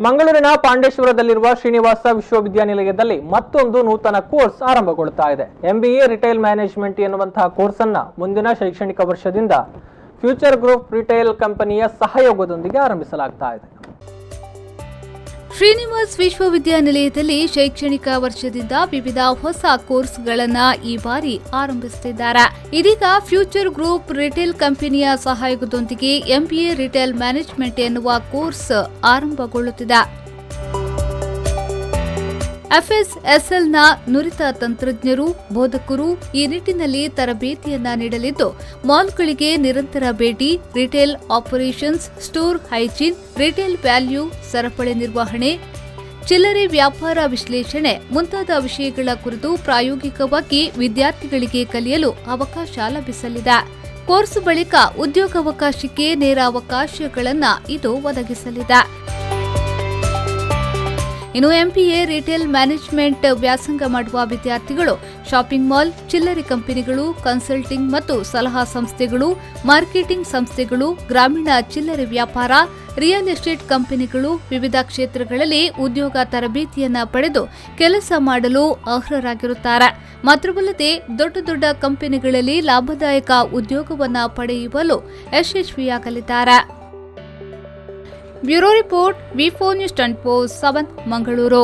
ಮಂಗಳೂರಿನ ಪಾಂಡೇಶ್ವರದಲ್ಲಿರುವ ಶ್ರೀನಿವಾಸ ವಿಶ್ವವಿದ್ಯಾನಿಲಯದಲ್ಲಿ ಮತ್ತೊಂದು ನೂತನ ಕೋರ್ಸ್ ಆರಂಭಗೊಳ್ಳುತ್ತಾ ಇದೆ. MBA ರಿಟೇಲ್ ಮ್ಯಾನೇಜ್ಮೆಂಟ್ ಎನ್ನುವಂತಹ ಕೋರ್ಸ್ ಅನ್ನು ಮುಂದಿನ ಶೈಕ್ಷಣಿಕ ವರ್ಷದಿಂದ ಫ್ಯೂಚರ್ ಗ್ರೂಪ್ ರಿಟೇಲ್ ಕಂಪನಿಯ ಸಹಯೋಗದೊಂದಿಗೆ ಆರಂಭಿಸಲಾಗುತ್ತಾ ಇದೆ. ಶ್ರೀನಿವಾಸ್ ವಿಶ್ವವಿದ್ಯಾನಿಲಯದಲ್ಲಿ ಶೈಕ್ಷಣಿಕ ವರ್ಷದಿಂದ ವಿವಿಧ ಹೊಸ ಕೋರ್ಸ್ಗಳನ್ನು ಈ ಬಾರಿ ಆರಂಭಿಸುತ್ತಿದ್ದಾರೆ. ಇದೀಗ ಫ್ಯೂಚರ್ ಗ್ರೂಪ್ ರಿಟೇಲ್ ಕಂಪನಿಯ ಸಹಯೋಗದೊಂದಿಗೆ MBA ರಿಟೇಲ್ ಮ್ಯಾನೇಜ್ಮೆಂಟ್ ಎನ್ನುವ ಕೋರ್ಸ್ ಆರಂಭಗೊಳ್ಳುತ್ತಿದೆ. FSSLನ ನುರಿತ ತಂತ್ರಜ್ಞರು, ಬೋಧಕರು ಈ ನಿಟ್ಟಿನಲ್ಲಿ ತರಬೇತಿಯನ್ನ ನೀಡಲಿದ್ದು, ಮಾಲ್ಗಳಿಗೆ ನಿರಂತರ ಭೇಟಿ, retail operations, store hygiene, retail value, ಸರಪಳಿ ನಿರ್ವಹಣೆ, ಚಿಲ್ಲರೆ ವ್ಯಾಪಾರ ವಿಶ್ಲೇಷಣೆ ಮುಂತಾದ ವಿಷಯಗಳ ಕುರಿತು ಪ್ರಾಯೋಗಿಕವಾಗಿ ವಿದ್ಯಾರ್ಥಿಗಳಿಗೆ ಕಲಿಯಲು ಅವಕಾಶ ಲಭಿಸಲಿದೆ. ಕೋರ್ಸ್ ಬಳಿಕ ಉದ್ಯೋಗಾವಕಾಶಕ್ಕೆ ನೇರ ಅವಕಾಶಗಳನ್ನು ಇದು ಒದಗಿಸಲಿದೆ. ಇನ್ನು MBA ರಿಟೇಲ್ ಮ್ಯಾನೇಜ್ಮೆಂಟ್ ವ್ಯಾಸಂಗ ಮಾಡುವ ವಿದ್ಯಾರ್ಥಿಗಳು ಶಾಪಿಂಗ್ ಮಾಲ್, ಚಿಲ್ಲರೆ ಕಂಪನಿಗಳು, ಕನ್ಸಲ್ಟಿಂಗ್ ಮತ್ತು ಸಲಹಾ ಸಂಸ್ಥೆಗಳು, ಮಾರ್ಕೆಟಿಂಗ್ ಸಂಸ್ಥೆಗಳು, ಗ್ರಾಮೀಣ ಚಿಲ್ಲರೆ ವ್ಯಾಪಾರ, ರಿಯಲ್ ಎಸ್ಟೇಟ್ ಕಂಪನಿಗಳು, ವಿವಿಧ ಕ್ಷೇತ್ರಗಳಲ್ಲಿ ಉದ್ಯೋಗ ತರಬೇತಿಯನ್ನ ಪಡೆದು ಕೆಲಸ ಮಾಡಲು ಅರ್ಹರಾಗಿರುತ್ತಾರೆ. ಮಾತ್ರವಲ್ಲದೆ ದೊಡ್ಡ ದೊಡ್ಡ ಕಂಪನಿಗಳಲ್ಲಿ ಲಾಭದಾಯಕ ಉದ್ಯೋಗವನ್ನು ಪಡೆಯುವಲು ಯಶಸ್ವಿಯಾಗಲಿದ್ದಾರೆ. Bureau report V4 News 24/7 Mangaluru.